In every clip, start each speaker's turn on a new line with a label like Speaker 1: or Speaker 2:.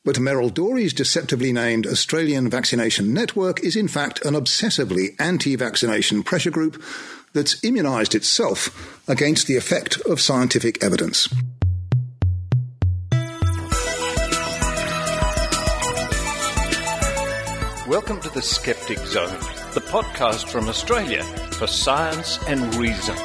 Speaker 1: But Merrill Dorey's deceptively named Australian Vaccination Network is in fact an obsessively anti-vaccination pressure group that's immunised itself against the effect of scientific evidence.
Speaker 2: Welcome to the Skeptic Zone, the podcast from Australia for science and reason.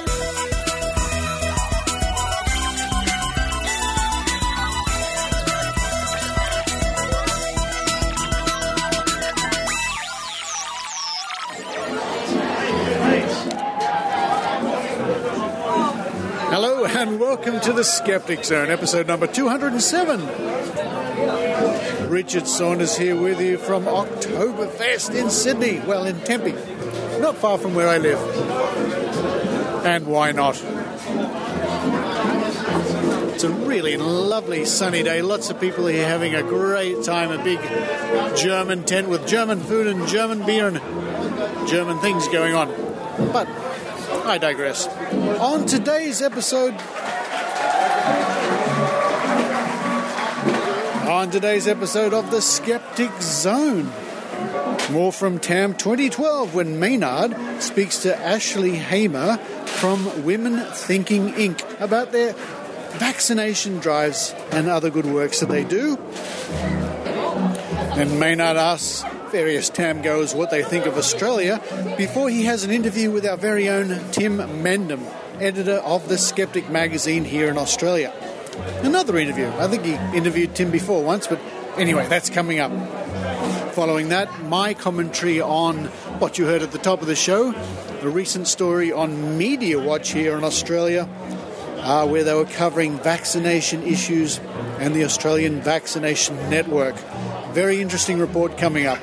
Speaker 3: Hello and welcome to the Skeptic Zone, episode number 207. Richard Saunders here with you from Oktoberfest in Sydney, well, in Tempe, not far from where I live. And why not? It's a really lovely sunny day, lots of people here having a great time, a big German tent with German food and German beer and German things going on. But I digress. On today's episode of the Skeptic Zone, more from TAM 2012 when Maynard speaks to Ashley Hamer from Women Thinking Inc. about their vaccination drives and other good works that they do. And Maynard asks various TAM goers what they think of Australia before he has an interview with our very own Tim Medham, editor of the Skeptic magazine here in Australia. Another interview. I think he interviewed Tim before once, but anyway, that's coming up. Following that, my commentary on what you heard at the top of the show, a recent story on Media Watch here in Australia, where they were covering vaccination issues and the Australian Vaccination Network. Very interesting report coming up.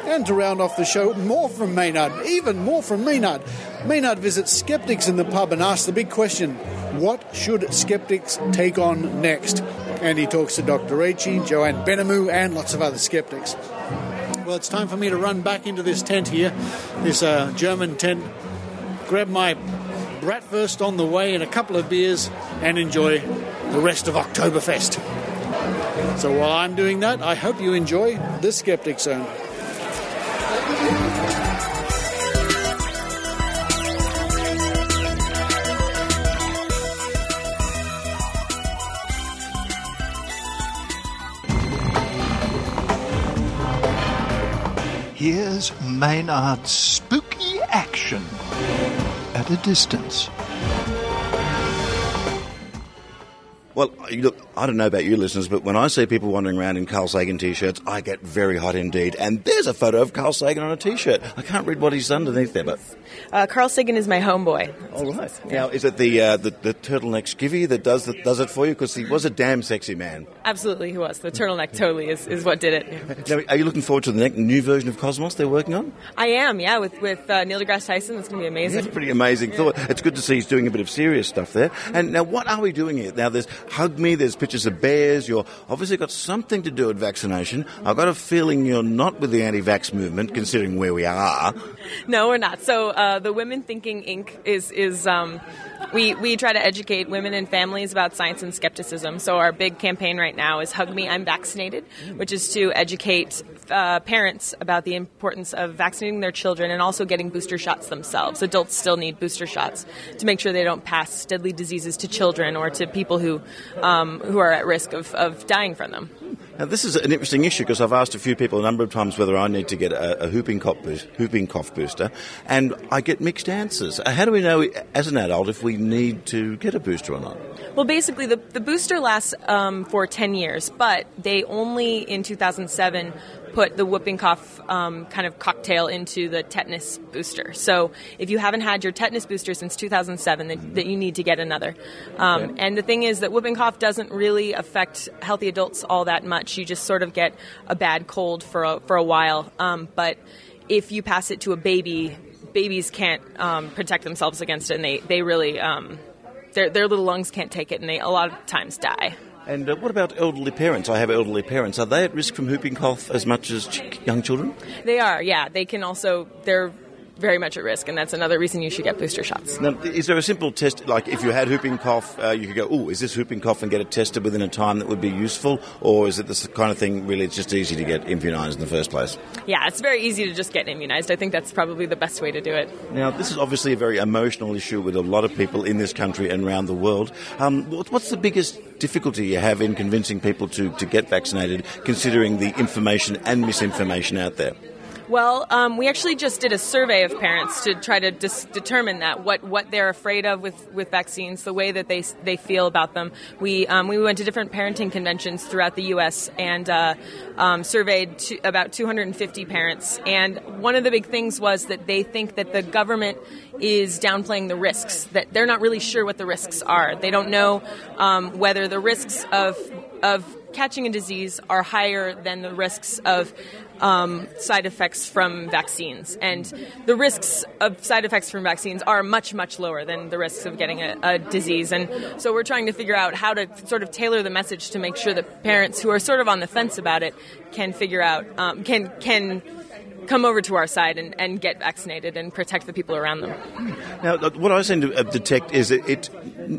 Speaker 3: And to round off the show, more from Maynard, even more from Maynard. Maynard visits skeptics in the pub and asks the big question, what should skeptics take on next? And he talks to Dr Rachie, Joanne Benhamu, and lots of other skeptics. Well, it's time for me to run back into this tent here, this German tent, grab my bratwurst on the way and a couple of beers, and enjoy the rest of Oktoberfest. So while I'm doing that, I hope you enjoy the Skeptic Zone.
Speaker 4: Here's Maynard's spooky action at a distance.
Speaker 5: Well, look, I don't know about you listeners, but when I see people wandering around in Carl Sagan T-shirts, I get very hot indeed. And there's a photo of Carl Sagan on a T-shirt. I can't read what he's underneath there, but...
Speaker 6: Carl Sagan is my homeboy.
Speaker 5: All right. Now, is it the turtleneck skivvy that does it for you? Because he was a damn sexy man.
Speaker 6: Absolutely, he was. The turtleneck totally is what did it.
Speaker 5: Now, are you looking forward to the new version of Cosmos they're working on?
Speaker 6: I am, yeah, with Neil deGrasse Tyson. It's going to be amazing.
Speaker 5: That's a pretty amazing thought. It's good to see he's doing a bit of serious stuff there. And now, what are we doing here? Now, there's Hug Me, there's pictures of bears. You're obviously got something to do with vaccination. I've got a feeling you're not with the anti-vax movement, considering where we are.
Speaker 6: No, we're not. So the Women Thinking Inc. is we try to educate women and families about science and skepticism. So our big campaign right now is Hug Me, I'm Vaccinated, which is to educate parents about the importance of vaccinating their children and also getting booster shots themselves. Adults still need booster shots to make sure they don't pass deadly diseases to children or to people who are at risk of dying from them.
Speaker 5: Now, this is an interesting issue because I've asked a few people a number of times whether I need to get a whooping cough booster, and I get mixed answers. How do we know as an adult if we need to get a booster or not?
Speaker 6: Well, basically, the booster lasts for 10 years, but they only in 2007 put the whooping cough kind of cocktail into the tetanus booster. So if you haven't had your tetanus booster since 2007, that you need to get another. And the thing is that whooping cough doesn't really affect healthy adults all that much. You just sort of get a bad cold for a while. But if you pass it to a baby, babies can't protect themselves against it, and they really their little lungs can't take it, and they a lot of times die.
Speaker 5: And what about elderly parents? I have elderly parents. Are they at risk from whooping cough as much as young children?
Speaker 6: They are, yeah. They can also, very much at risk, and that's another reason you should get booster shots.
Speaker 5: Now, is there a simple test, like if you had whooping cough, you could go, oh, is this whooping cough, and get it tested within a time that would be useful, or is it this kind of thing, really, it's just easy to get immunised in the first place? Yeah,
Speaker 6: it's very easy to just get immunised. I think that's probably the best way to do it.
Speaker 5: Now, this is obviously a very emotional issue with a lot of people in this country and around the world. What's the biggest difficulty you have in convincing people to get vaccinated, considering the information and misinformation out there?
Speaker 6: Well, we actually just did a survey of parents to try to determine that, what they're afraid of with vaccines, the way that they feel about them. We went to different parenting conventions throughout the U.S. and surveyed about 250 parents. And one of the big things was that they think that the government is downplaying the risks, that they're not really sure what the risks are. They don't know whether the risks of catching a disease are higher than the risks of side effects from vaccines. And the risks of side effects from vaccines are much, much lower than the risks of getting a disease. And so we're trying to figure out how to sort of tailor the message to make sure that parents who are sort of on the fence about it can figure out, can come over to our side and get vaccinated and protect the people around them.
Speaker 5: Now, what I seem to detect is that it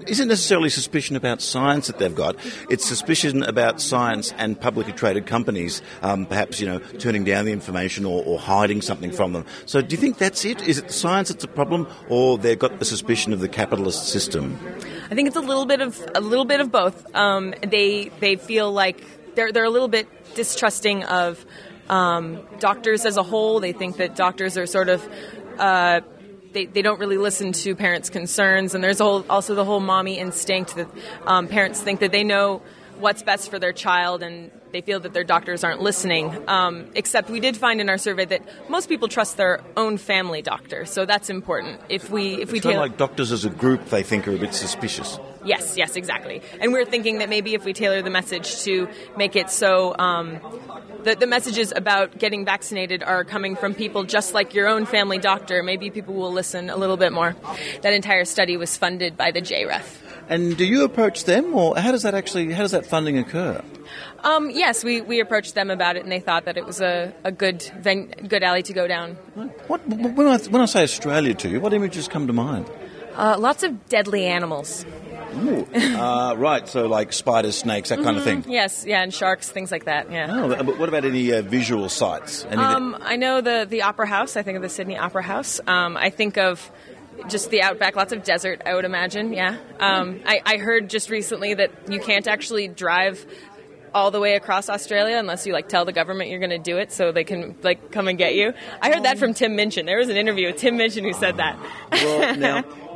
Speaker 5: isn't necessarily suspicion about science that they've got. It's suspicion about science and publicly traded companies, perhaps, turning down the information or hiding something from them. So do you think that's it? Is it science that's a problem, or they've got the suspicion of the capitalist system?
Speaker 6: I think it's a little bit of both. They feel like they're a little bit distrusting of doctors as a whole. They think that doctors are sort of they don't really listen to parents' concerns, and there's also the whole mommy instinct that parents think that they know what's best for their child, and they feel that their doctors aren't listening. Except we did find in our survey that most people trust their own family doctor, so that's important. If we
Speaker 5: kind of like doctors as a group, they think are a bit suspicious.
Speaker 6: Yes, exactly. And we're thinking that maybe if we tailor the message to make it so the messages about getting vaccinated are coming from people just like your own family doctor, maybe people will listen a little bit more. That entire study was funded by the JREF.
Speaker 5: And do you approach them, or how does that funding occur?
Speaker 6: Yes, we approached them about it, and they thought that it was a good alley to go down.
Speaker 5: When I say Australia to you, what images come to mind?
Speaker 6: Lots of deadly animals.
Speaker 5: Ooh. Right, so like spiders, snakes, that kind of thing.
Speaker 6: Yes, and sharks, things like that. Yeah.
Speaker 5: Oh, but what about any visual sights?
Speaker 6: I know the Opera House. I think of the Sydney Opera House. I think of just the outback, lots of desert, I would imagine. Yeah. I heard just recently that you can't actually drive all the way across Australia unless you tell the government you're going to do it, so they can come and get you. I heard that from Tim Minchin. There was an interview with Tim Minchin who said that.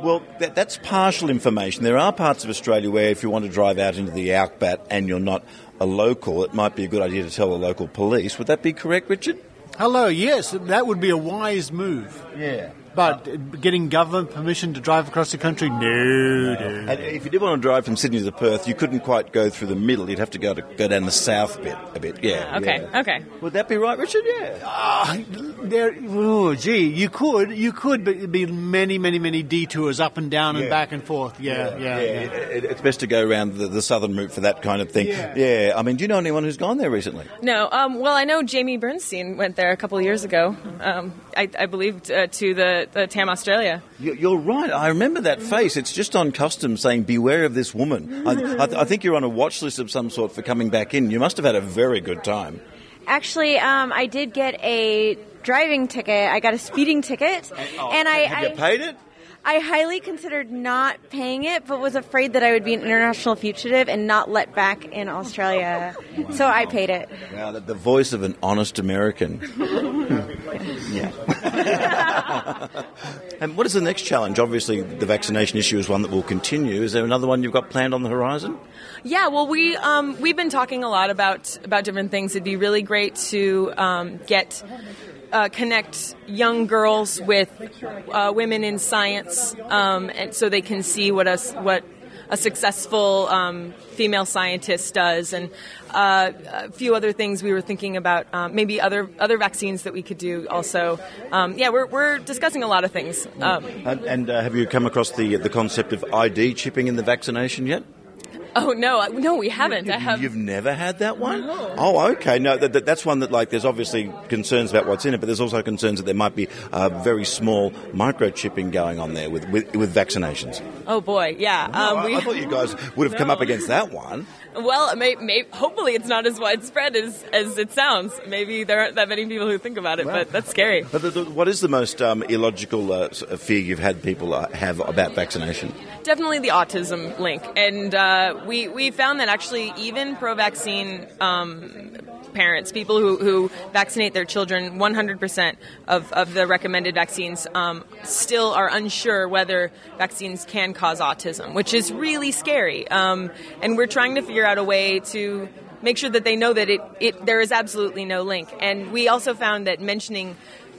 Speaker 5: Well, that's partial information. There are parts of Australia where if you want to drive out into the outback and you're not a local, it might be a good idea to tell the local police. Would that be correct, Richard?
Speaker 3: Hello, yes, that would be a wise move.
Speaker 5: Yeah.
Speaker 3: But getting government permission to drive across the country, no.
Speaker 5: And if you did want to drive from Sydney to Perth, you couldn't quite go through the middle. You'd have to go down the south a bit. Yeah.
Speaker 6: Okay.
Speaker 5: Would that be right, Richard? Yeah.
Speaker 3: You could, but it'd be many detours up and down and back and forth. Yeah.
Speaker 5: It's best to go around the southern route for that kind of thing. Yeah. I mean, do you know anyone who's gone there recently?
Speaker 6: No. Well, I know Jamie Bernstein went there a couple of years ago. I believe to the TAM Australia.
Speaker 5: You're right. I remember that face. It's just on customs saying, beware of this woman. I think you're on a watch list of some sort for coming back in. You must have had a very good time.
Speaker 7: Actually, I did get a driving ticket. I got a speeding ticket.
Speaker 5: Have you paid it?
Speaker 7: I highly considered not paying it, but was afraid that I would be an international fugitive and not let back in Australia. Wow. So I paid it.
Speaker 5: Wow, the voice of an honest American. Yeah. And what is the next challenge? Obviously, the vaccination issue is one that will continue. Is there another one you've got planned on the horizon?
Speaker 6: Yeah, well, we've been talking a lot about different things. It'd be really great to connect young girls with women in science, and so they can see what a successful female scientist does, and a few other things we were thinking about, maybe other vaccines that we could do also. We're discussing a lot of things.
Speaker 5: And have you come across the concept of ID chipping in the vaccination yet?
Speaker 6: Oh, no, we haven't.
Speaker 5: You've never had that one?
Speaker 6: No.
Speaker 5: Oh, okay. No, that's one that, like, there's obviously concerns about what's in it, but there's also concerns that there might be very small microchipping going on there with vaccinations.
Speaker 6: Oh, boy, yeah.
Speaker 5: I thought you guys would have come up against that one.
Speaker 6: Well, hopefully it's not as widespread as it sounds. Maybe there aren't that many people who think about it, but that's scary.
Speaker 5: But what is the most illogical fear you've had people have about vaccination?
Speaker 6: Definitely the autism link. And we found that actually even pro-vaccine parents, people who vaccinate their children 100% of the recommended vaccines, still are unsure whether vaccines can cause autism, which is really scary. And we're trying to figure out a way to make sure that they know that there is absolutely no link. And we also found that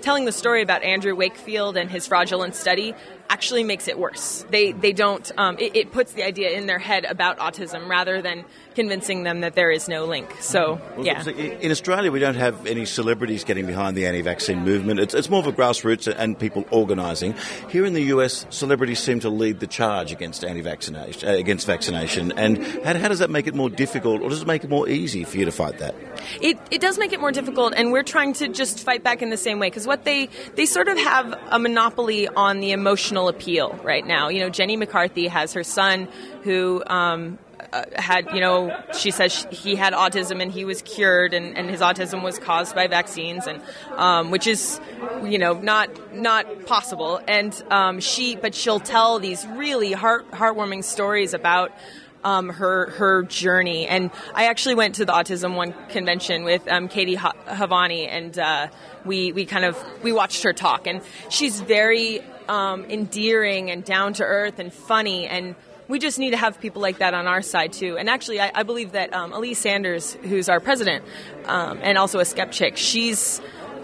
Speaker 6: telling the story about Andrew Wakefield and his fraudulent study actually makes it worse. They don't. It puts the idea in their head about autism rather than convincing them that there is no link. So, yeah.
Speaker 5: In Australia, we don't have any celebrities getting behind the anti-vaccine movement. It's more of a grassroots and people organising. Here in the US, celebrities seem to lead the charge against vaccination. And how does that make it more difficult, or does it make it more easy for you to fight that?
Speaker 6: It does make it more difficult, and we're trying to just fight back in the same way, because what they sort of have a monopoly on the emotional appeal right now. You know, Jenny McCarthy has her son who had, she says he had autism and he was cured, and his autism was caused by vaccines, and which is, not possible. And she'll tell these really heartwarming stories about her journey. And I actually went to the Autism One convention with Katie Havani, and we watched her talk, and she's very endearing and down to earth and funny, and we just need to have people like that on our side too. And actually, I believe that Elise Saunders, who's our president and also a skeptic,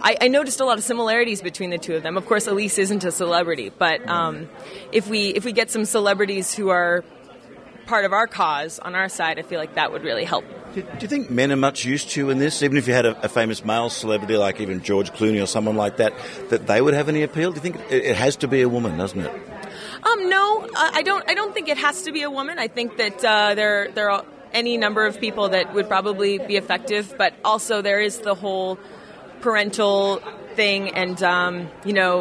Speaker 6: I noticed a lot of similarities between the two of them. Of course, Elise isn't a celebrity, but if we get some celebrities who are part of our cause on our side, I feel like that would really help.
Speaker 5: Do you think men are much used to in this? Even if you had a famous male celebrity like even George Clooney or someone like that they would have any appeal? Do you think it has to be a woman, doesn't it?
Speaker 6: No, I don't think it has to be a woman. I think that there are any number of people that would probably be effective, but also there is the whole parental thing, and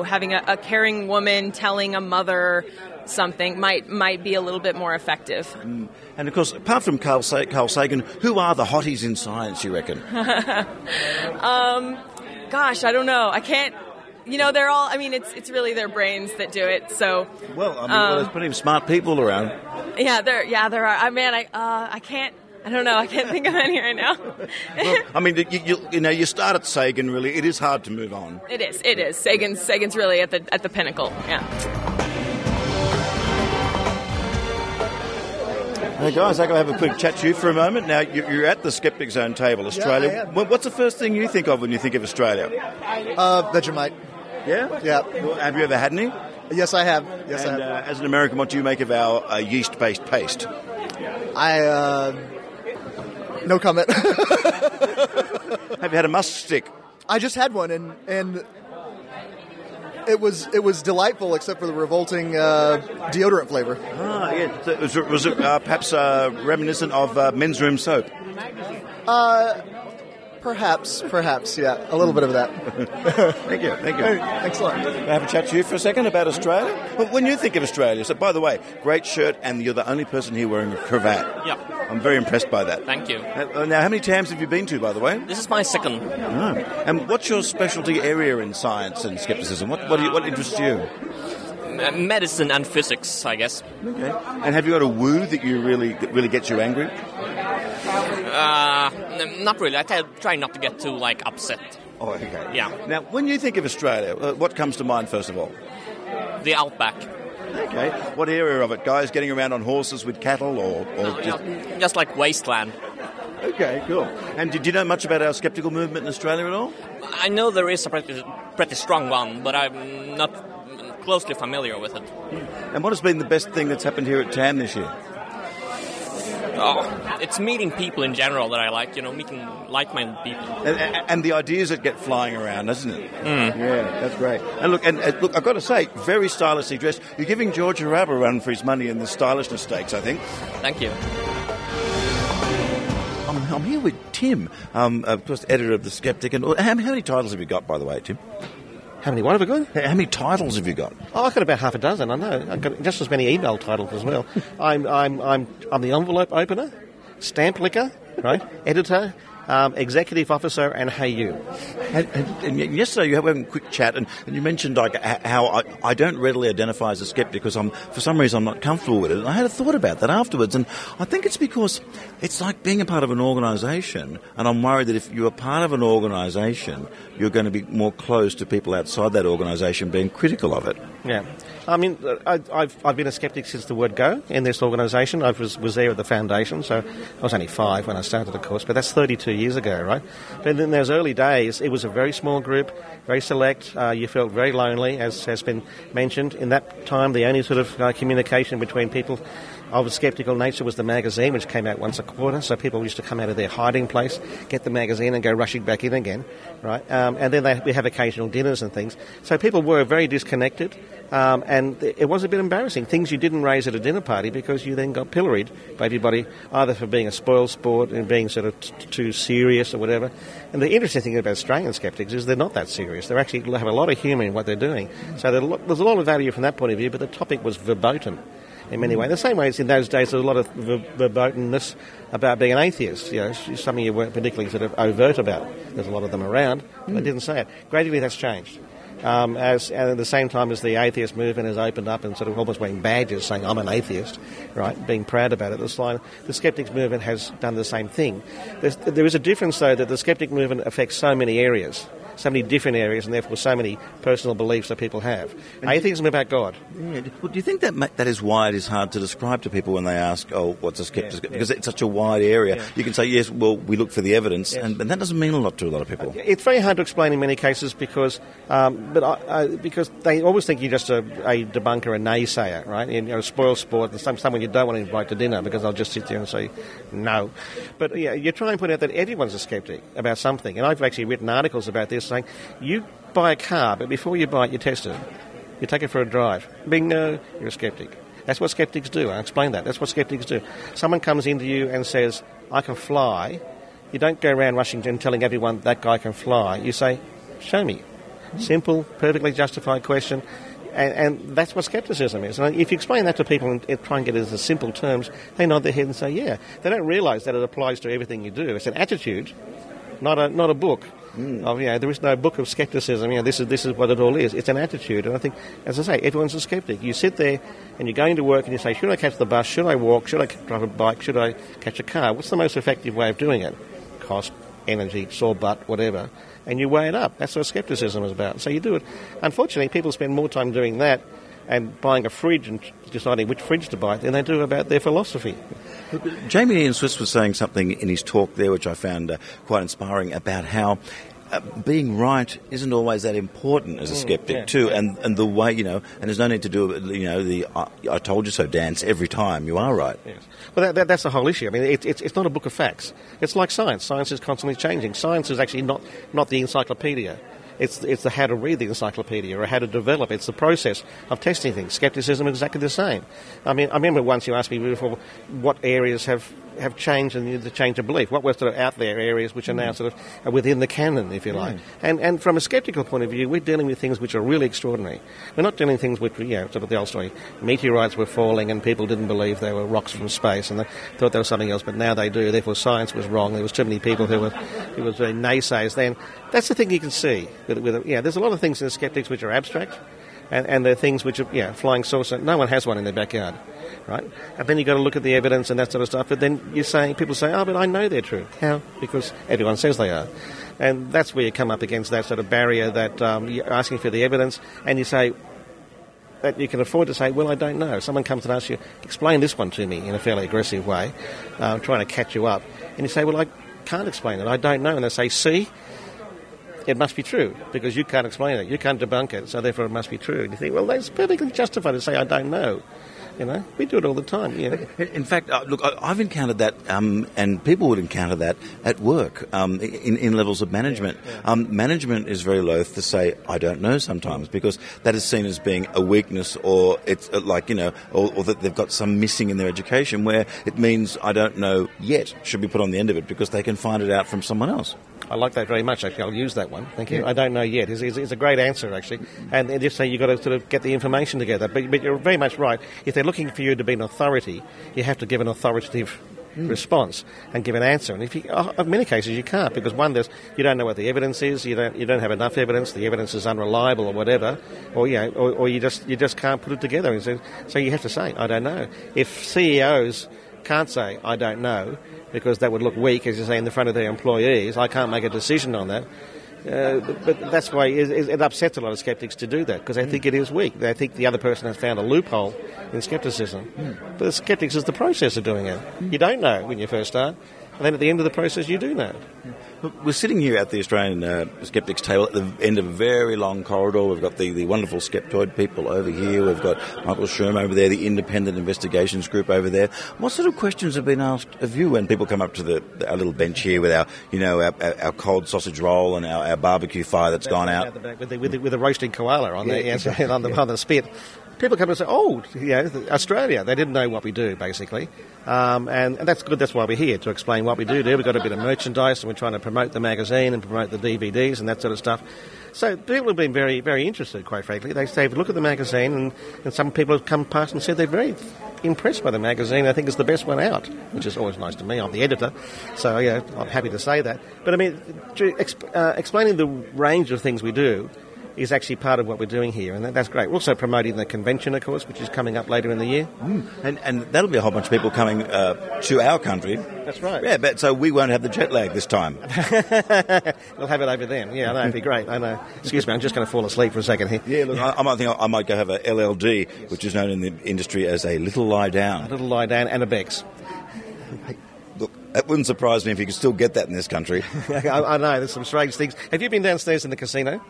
Speaker 6: having a caring woman telling a mother something might be a little bit more effective.
Speaker 5: And of course, apart from Carl Sagan, who are the hotties in science, you reckon?
Speaker 6: Gosh, I don't know. I can't. They're all. I mean, it's really their brains that do it. So.
Speaker 5: Well, there's plenty of smart people around.
Speaker 6: Yeah, there are. I can't. I don't know. I can't think of any right now.
Speaker 5: Well, I mean, you start at Sagan. Really, it is hard to move on.
Speaker 6: It is. Sagan's really at the pinnacle. Yeah.
Speaker 5: Hey guys, I'm going to have a quick chat to you for a moment. Now, you're at the Skeptic Zone table, Australia.
Speaker 8: Yeah,
Speaker 5: what's the first thing you think of when you think of Australia?
Speaker 8: Vegemite.
Speaker 5: Yeah?
Speaker 8: Yeah.
Speaker 5: Well, have you ever had any?
Speaker 8: Yes, I have.
Speaker 5: As an American, what do you make of our yeast-based paste?
Speaker 8: No comment.
Speaker 5: Have you had a musk stick?
Speaker 8: I just had one, and it was delightful, except for the revolting deodorant flavor.
Speaker 5: Ah, yeah. So was it perhaps reminiscent of men's room soap?
Speaker 8: Perhaps, yeah. A little bit of that.
Speaker 5: Thank you.
Speaker 8: Hey, thanks a lot.
Speaker 5: Can I have a chat to you for a second about Australia? Well, when you think of Australia, so by the way, great shirt, and you're the only person here wearing a cravat.
Speaker 9: Yeah.
Speaker 5: I'm very impressed by that.
Speaker 9: Thank you.
Speaker 5: Now, how many TAMs have you been to, by the way?
Speaker 9: This is my second.
Speaker 5: Oh. And what's your specialty area in science and skepticism? What interests you?
Speaker 9: Medicine and physics, I guess.
Speaker 5: Okay. And have you got a woo that really gets you angry?
Speaker 9: Not really. I try not to get too upset.
Speaker 5: Oh, okay.
Speaker 9: Yeah.
Speaker 5: Now, when you think of Australia, what comes to mind first of all?
Speaker 9: The outback.
Speaker 5: Okay. What area of it? Guys getting around on horses with cattle, or
Speaker 9: just like wasteland.
Speaker 5: Okay, cool. And did you know much about our skeptical movement in Australia at all?
Speaker 9: I know there is a pretty strong one, but I'm not closely familiar with it.
Speaker 5: And what has been the best thing that's happened here at TAM this year?
Speaker 9: Oh, it's meeting people in general that I like, meeting like-minded people.
Speaker 5: And the ideas that get flying around, isn't it?
Speaker 9: Mm.
Speaker 5: Yeah, that's great. And look, I've got to say, very stylishly dressed. You're giving George a run for his money in the stylishness stakes, I think.
Speaker 9: Thank you.
Speaker 5: I'm here with Tim, of course, editor of The Skeptic. And how many titles have you got, by the way, Tim?
Speaker 10: How many what have I got?
Speaker 5: How many titles have you got?
Speaker 10: Oh, I've got about half a dozen, I know. I've got just as many email titles as well. I'm the envelope opener, stamp licker, right, editor, executive officer, and hey you.
Speaker 5: And yesterday you had a quick chat, and you mentioned like how I don't readily identify as a skeptic because for some reason I'm not comfortable with it. And I had a thought about that afterwards, and I think it's because it's like being a part of an organisation, and I'm worried that if you're a part of an organisation, you're going to be more close to people outside that organisation being critical of it.
Speaker 10: Yeah. I mean, I've been a skeptic since the word go in this organisation. I was there at the foundation, so I was only 5 when I started, of course, but that's 32 years ago, right? But in those early days, it was a very small group, very select. You felt very lonely, as has been mentioned. In that time, the only sort of communication between people of a sceptical nature was the magazine, which came out once a quarter, so people used to come out of their hiding place, get the magazine and go rushing back in again, right? And then we have occasional dinners and things. So people were very disconnected, and it was a bit embarrassing. Things you didn't raise at a dinner party because you then got pilloried by everybody, either for being a spoiled sport and being sort of too serious or whatever. And the interesting thing about Australian skeptics is they're not that serious. They actually have a lot of humour in what they're doing. So there's a lot of value from that point of view, but the topic was verboten in many ways. The same way as in those days there was a lot of verbotenness about being an atheist. You know, something you weren't particularly sort of overt about. There's a lot of them around, but they didn't say it. Gradually that's changed. And at the same time as the atheist movement has opened up and sort of almost wearing badges saying, I'm an atheist, right, being proud about it, the skeptics movement has done the same thing. There is a difference, though, that the skeptic movement affects so many areas, so many different areas, and therefore so many personal beliefs that people have. Atheism about God.
Speaker 5: Yeah. Well, do you think that is why it is hard to describe to people when they ask, oh, what's a skeptic? Yeah. Because it's such a wide area. Yeah. You can say, yes, well, we look for the evidence, yes. And that doesn't mean a lot to a lot of people.
Speaker 10: It's very hard to explain in many cases because they always think you're just a debunker, a naysayer, right? You're a spoiled sport, and someone you don't want to invite to dinner because they'll just sit there and say no. But yeah, you try and point out that everyone's a skeptic about something, and I've actually written articles about this saying, you buy a car, but before you buy it, you test it. You take it for a drive. Bingo, you're a skeptic. That's what skeptics do. I explained that. That's what skeptics do. Someone comes into you and says, I can fly. You don't go around rushing and telling everyone that guy can fly. You say, show me. Simple, perfectly justified question. And that's what skepticism is. And if you explain that to people and try and get it into simple terms, they nod their head and say, yeah. They don't realise that it applies to everything you do. It's an attitude, not a book. There is no book of skepticism. This is what it all is. It's an attitude. And I think, as I say, everyone's a skeptic. You sit there and you're going to work and you say, should I catch the bus? Should I walk? Should I drive a bike? Should I catch a car? What's the most effective way of doing it? Cost, energy, sore butt, whatever. And you weigh it up. That's what skepticism is about. So you do it. Unfortunately, people spend more time doing that and buying a fridge and deciding which fridge to buy than they do about their philosophy.
Speaker 5: Jamie Ian Swiss was saying something in his talk there which I found quite inspiring about how being right isn't always that important as a skeptic too, and the way, and there's no need to do the I told you so dance every time you are right.
Speaker 10: Yes. Well, that's the whole issue. I mean, it's not a book of facts. It's like science. Science is constantly changing. Science is actually not the encyclopedia. It's the how to read the encyclopedia or how to develop. It's the process of testing things. Skepticism is exactly the same. I mean, I remember once you asked me before what areas have changed and the change of belief. What were sort of out there areas which are now sort of within the canon, if you like. And from a skeptical point of view, we're dealing with things which are really extraordinary. We're not dealing with things which, sort of the old story. Meteorites were falling and people didn't believe they were rocks from space and they thought they were something else, but now they do. Therefore, science was wrong. There was too many people who were naysayers then. That's the thing you can see. There's a lot of things in the skeptics which are abstract, and there are things which are, flying saucer. No one has one in their backyard, right? And then you've got to look at the evidence and that sort of stuff. But then people say, oh, but I know they're true. How? Because everyone says they are. And that's where you come up against that sort of barrier that you're asking for the evidence, and you say that you can afford to say, well, I don't know. Someone comes and asks you, explain this one to me in a fairly aggressive way, trying to catch you up. And you say, well, I can't explain it. I don't know. And they say, see? It must be true, because you can't explain it. You can't debunk it, so therefore it must be true. And you think, well, that's perfectly justified to say, I don't know. You know, we do it all the time. Yeah.
Speaker 5: In fact, look, I've encountered that, and people would encounter that at work in levels of management. Management is very loath to say, "I don't know," sometimes, because that is seen as being a weakness, or it's like, you know, or that they've got some missing in their education, where it means "I don't know yet" should be put on the end of it because they can find it out from someone else.
Speaker 10: I like that very much, actually. I'll use that one. Thank you. I don't know yet. It's a great answer, actually. And they just say you've got to sort of get the information together. But you're very much right. If they're looking for you to be an authority, you have to give an authoritative response and give an answer. And in many cases you can't, because one, you don't know what the evidence is. You don't have enough evidence. The evidence is unreliable or whatever. Or you just can't put it together. And so you have to say, I don't know. If CEOs can't say, I don't know, because that would look weak, as you say, in the front of their employees. I can't make a decision on that. But that's why it upsets a lot of skeptics to do that, because they think it is weak. They think the other person has found a loophole in skepticism. But the skeptics is the process of doing it. You don't know when you first start, and then at the end of the process you do know.
Speaker 5: We're sitting here at the Australian Skeptics table at the end of a very long corridor. We've got the wonderful Skeptoid people over here. We've got Michael Sherm over there, the independent investigations group over there. What sort of questions have been asked of you when people come up to our little bench here with our cold sausage roll and our barbecue fire that's gone out?
Speaker 10: With the roasting koala on the spit. People come and say, Australia. They didn't know what we do, basically. And that's good. That's why we're here, to explain what we do. We've got a bit of merchandise, and we're trying to promote the magazine and promote the DVDs and that sort of stuff. So people have been very, very interested, quite frankly. They say, look at the magazine, and some people have come past and said they're very impressed by the magazine. I think it's the best one out, which is always nice to me. I'm the editor, so I'm happy to say that. But I mean, explaining the range of things we do is actually part of what we're doing here, and that's great. We're also promoting the convention, of course, which is coming up later in the year.
Speaker 5: And that'll be a whole bunch of people coming to our country.
Speaker 10: That's right.
Speaker 5: Yeah, but so we won't have the jet lag this time.
Speaker 10: We'll have it over then. Yeah, I know, it'd be great. I know. Excuse me, I'm just going to fall asleep for a second here.
Speaker 5: Yeah, look, I might go have a LLD, which is known in the industry as a little lie down.
Speaker 10: A little lie down and a Bex.
Speaker 5: Look, that wouldn't surprise me if you could still get that in this country.
Speaker 10: I know, there's some strange things. Have you been downstairs in the casino?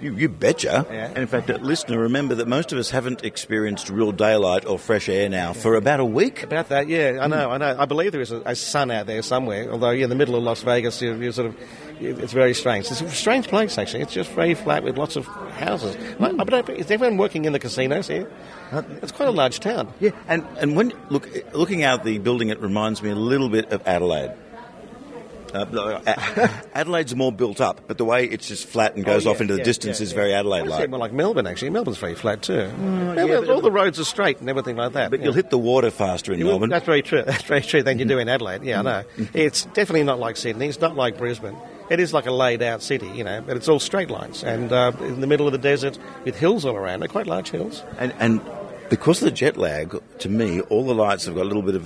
Speaker 5: You betcha. Yeah. And in fact, listener, remember that most of us haven't experienced real daylight or fresh air now for about a week.
Speaker 10: About that, yeah, I know. I believe there is a sun out there somewhere, although in the middle of Las Vegas, you're sort of... It's very strange. It's a strange place, actually. It's just very flat with lots of houses. Is everyone working in the casinos here? It's quite a large town.
Speaker 5: Yeah, and when looking out the building, it reminds me a little bit of Adelaide. Adelaide's more built up, but the way it's just flat and goes off into the distance is very Adelaide-like.
Speaker 10: It's more like Melbourne, actually. Melbourne's very flat too. All the roads are straight and everything like that.
Speaker 5: But you'll hit the water faster in Melbourne.
Speaker 10: That's very true. That's very true than you do in Adelaide. Yeah, I know. It's definitely not like Sydney. It's not like Brisbane. It is like a laid-out city, but it's all straight lines. And in the middle of the desert with hills all around. They're quite large hills.
Speaker 5: And because of the jet lag, to me, all the lights have got a little bit of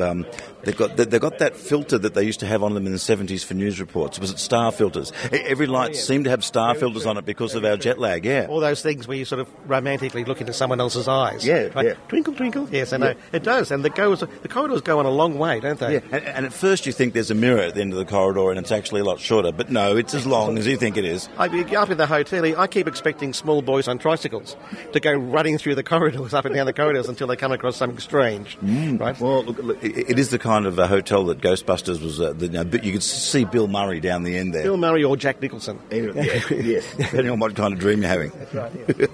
Speaker 5: they've got that filter that they used to have on them in the 70s for news reports. Was it star filters? Every light seemed to have star filters on it because of our jet lag. Yeah,
Speaker 10: all those things where you sort of romantically look into someone else's eyes.
Speaker 5: Yeah,
Speaker 10: right? Twinkle, twinkle. Yes, I know it does. And the corridors go on a long way, don't they?
Speaker 5: Yeah, and at first you think there's a mirror at the end of the corridor, and it's actually a lot shorter. But no, it's as long as you think it is.
Speaker 10: Up in the hotel, I keep expecting small boys on tricycles to go running through the corridors, up and down the corridors, until they come across something strange, right?
Speaker 5: Well, look, it is the kind of hotel that Ghostbusters was. But you could see Bill Murray down the end there.
Speaker 10: Bill Murray or Jack Nicholson.
Speaker 5: Yes, depending on what kind of dream you're having.
Speaker 10: That's right. Yeah.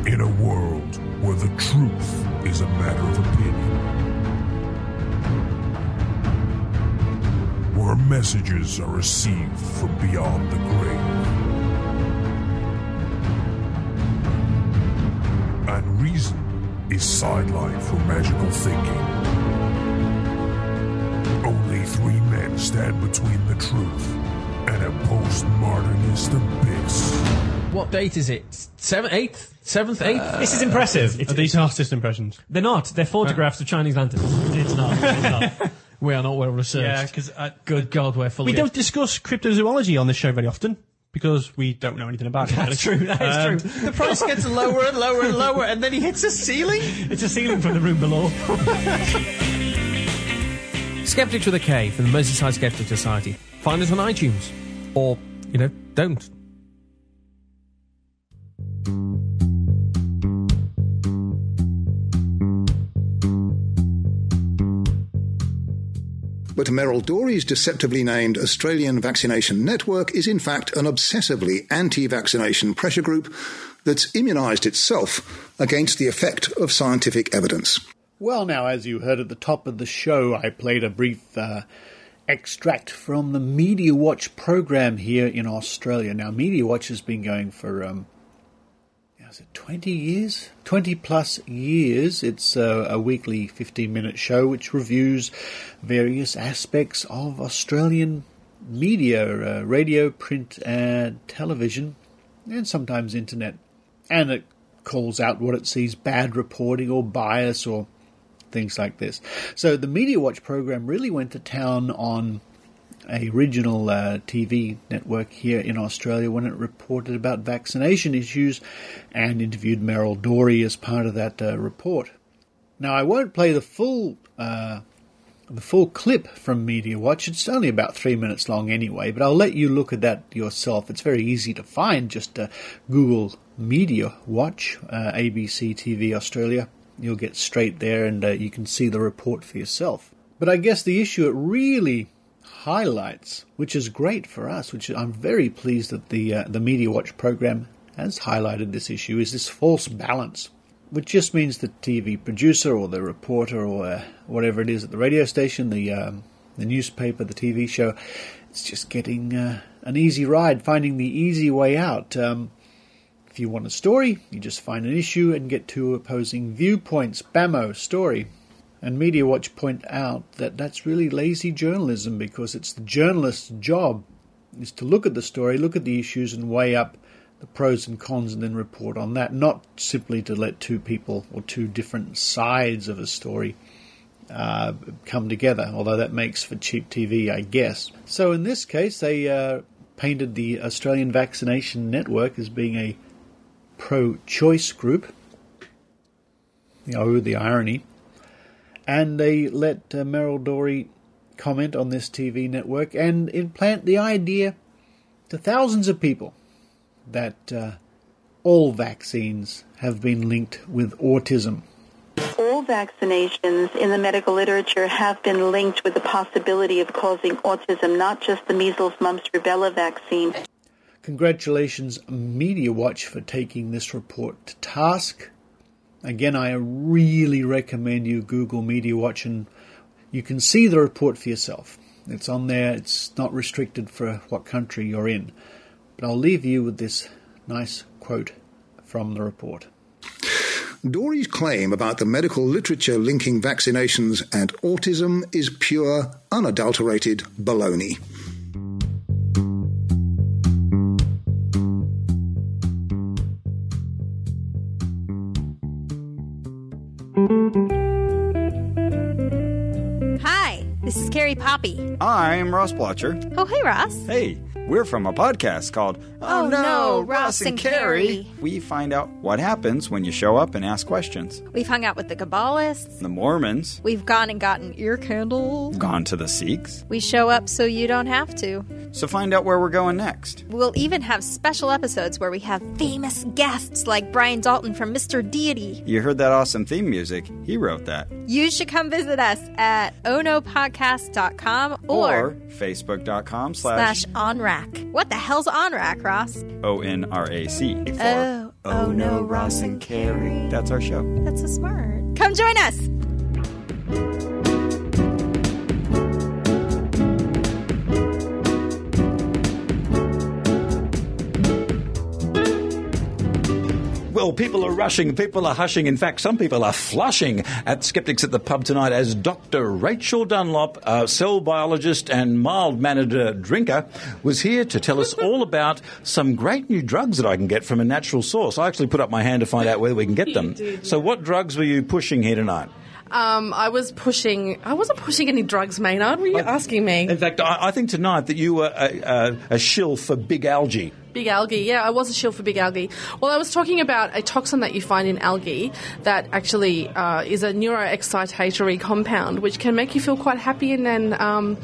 Speaker 11: In a world where the truth is a matter of opinion, where messages are received from beyond the grave, and reason is sidelined for magical thinking, only three men stand between the truth and a postmodernist abyss.
Speaker 12: What date is it? 7th, 8th? 7th, 8th?
Speaker 13: This is impressive.
Speaker 14: Are these artist impressions?
Speaker 13: They're not. They're photographs of Chinese lanterns.
Speaker 14: It's not. It's not.
Speaker 12: We are not well researched.
Speaker 14: Yeah, because...
Speaker 12: Good God, we're full of
Speaker 14: We don't discuss cryptozoology on this show very often, because we don't know anything about it.
Speaker 13: That's true, that is true.
Speaker 12: The price gets lower and lower and lower, and then he hits a ceiling?
Speaker 13: It's a ceiling from the room below.
Speaker 12: Skeptics with a K from the Merseyside Skeptic Society. Find us on iTunes. Or, don't.
Speaker 1: But Merrill Dorey's deceptively named Australian Vaccination Network is in fact an obsessively anti-vaccination pressure group that's immunised itself against the effect of scientific evidence.
Speaker 3: Well, now, as you heard at the top of the show, I played a brief extract from the Media Watch program here in Australia. Now, Media Watch has been going for, 20 years? 20 plus years. It's a weekly 15-minute show which reviews various aspects of Australian media, radio, print, and television, and sometimes internet. And it calls out what it sees bad reporting or bias or things like this. So the Media Watch program really went to town on a regional TV network here in Australia when it reported about vaccination issues and interviewed Merrill Dorey as part of that report. Now, I won't play the full clip from Media Watch. It's only about 3 minutes long anyway, but I'll let you look at that yourself. It's very easy to find. Just Google Media Watch, ABC TV Australia. You'll get straight there and you can see the report for yourself. But I guess the issue it really highlights, which is great for us, which I'm very pleased that the Media Watch program has highlighted this issue, is this false balance, which just means the TV producer or the reporter or whatever it is at the radio station, the newspaper, the TV show, it's just getting an easy ride, finding the easy way out. If you want a story, you just find an issue and get two opposing viewpoints. Bammo, story. And Media Watch point out that that's really lazy journalism, because it's the journalist's job is to look at the story, look at the issues and weigh up the pros and cons and then report on that, not simply to let two people or two different sides of a story come together, although that makes for cheap TV, I guess. So in this case, they painted the Australian Vaccination Network as being a pro-choice group. The irony. And they let Merrill Dorey comment on this TV network and implant the idea to thousands of people that all vaccines have been linked with autism.
Speaker 15: All vaccinations in the medical literature have been linked with the possibility of causing autism, not just the measles, mumps, rubella vaccine.
Speaker 3: Congratulations, Media Watch, for taking this report to task. Again, I really recommend you Google Media Watch and you can see the report for yourself. It's on there. It's not restricted for what country you're in. But I'll leave you with this nice quote from the report.
Speaker 1: Dorey's claim about the medical literature linking vaccinations and autism is pure, unadulterated baloney.
Speaker 16: Hi, this is Carrie Poppy.
Speaker 17: I'm Ross Blotcher.
Speaker 16: Oh, hey, Ross.
Speaker 17: Hey, we're from a podcast called
Speaker 16: Oh No, Ross and Carrie.
Speaker 17: We find out what happens when you show up and ask questions.
Speaker 16: We've hung out with the Kabbalists.
Speaker 17: The Mormons.
Speaker 16: We've gone and gotten ear candles.
Speaker 17: Gone to the Sikhs.
Speaker 16: We show up so you don't have to.
Speaker 17: So find out where we're going next.
Speaker 16: We'll even have special episodes where we have famous guests like Brian Dalton from Mr. Deity.
Speaker 17: You heard that awesome theme music? He wrote that.
Speaker 16: You should come visit us at onopodcast.com or
Speaker 17: facebook.com/onrack.
Speaker 16: What the hell's OnRack, Ross?
Speaker 17: ONRAC.
Speaker 16: Oh no, Ross and Carrie.
Speaker 17: That's our show.
Speaker 16: That's so smart. Come join us.
Speaker 18: Well, people are rushing, people are hushing. In fact, some people are flushing at Skeptics at the Pub tonight as Dr. Rachel Dunlop, a cell biologist and mild-mannered drinker, was here to tell us all about some great new drugs that I can get from a natural source. I actually put up my hand to find out whether we can get them. So what drugs were you pushing here tonight?
Speaker 19: I wasn't pushing any drugs, Maynard. What are you asking me?
Speaker 18: In fact, I think tonight that you were a shill for big algae.
Speaker 19: Big algae, yeah, I was a shill for big algae. Well, I was talking about a toxin that you find in algae that actually is a neuroexcitatory compound, which can make you feel quite happy, and then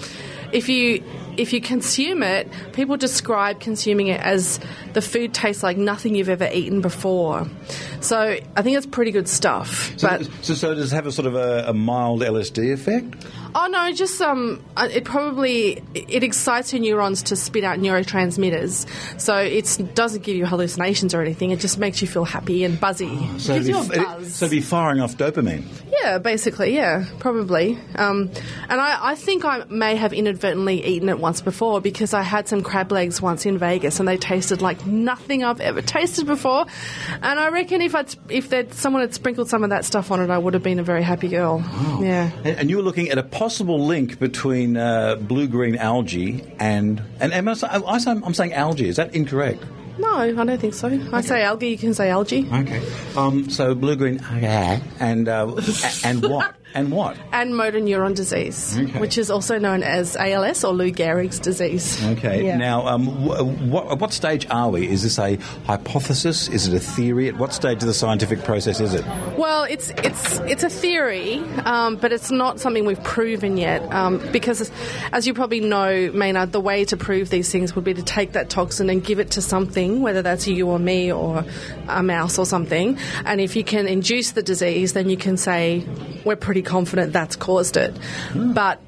Speaker 19: if you consume it, people describe consuming it as the food tastes like nothing you've ever eaten before. So I think it's pretty good stuff.
Speaker 18: So does it have a sort of a mild LSD effect?
Speaker 19: Oh no, just it excites your neurons to spit out neurotransmitters. So it doesn't give you hallucinations or anything. It just makes you feel happy and buzzy.
Speaker 18: So
Speaker 19: gives you a buzz.
Speaker 18: So it'd be firing off dopamine.
Speaker 19: Yeah, basically, yeah, probably. And I think I may have inadvertently eaten it once before, because I had some crab legs once in Vegas and they tasted like nothing I've ever tasted before. And I reckon if someone had sprinkled some of that stuff on it, I would have been a very happy girl. Wow. Yeah.
Speaker 18: And you were looking at a possible link between blue-green algae and I'm saying algae. Is that incorrect?
Speaker 19: No, I don't think so. Okay. I say algae, you can say algae.
Speaker 18: Okay. So blue-green and what? And what?
Speaker 19: And motor neuron disease, which is also known as ALS or Lou Gehrig's disease.
Speaker 18: Okay. Yeah. Now, at what stage are we? Is this a hypothesis? Is it a theory? At what stage of the scientific process is it?
Speaker 19: Well, it's a theory, but it's not something we've proven yet. Because, as you probably know, Maynard, the way to prove these things would be to take that toxin and give it to something, whether that's you or me or a mouse or something. And if you can induce the disease, then you can say we're pretty confident that's caused it. But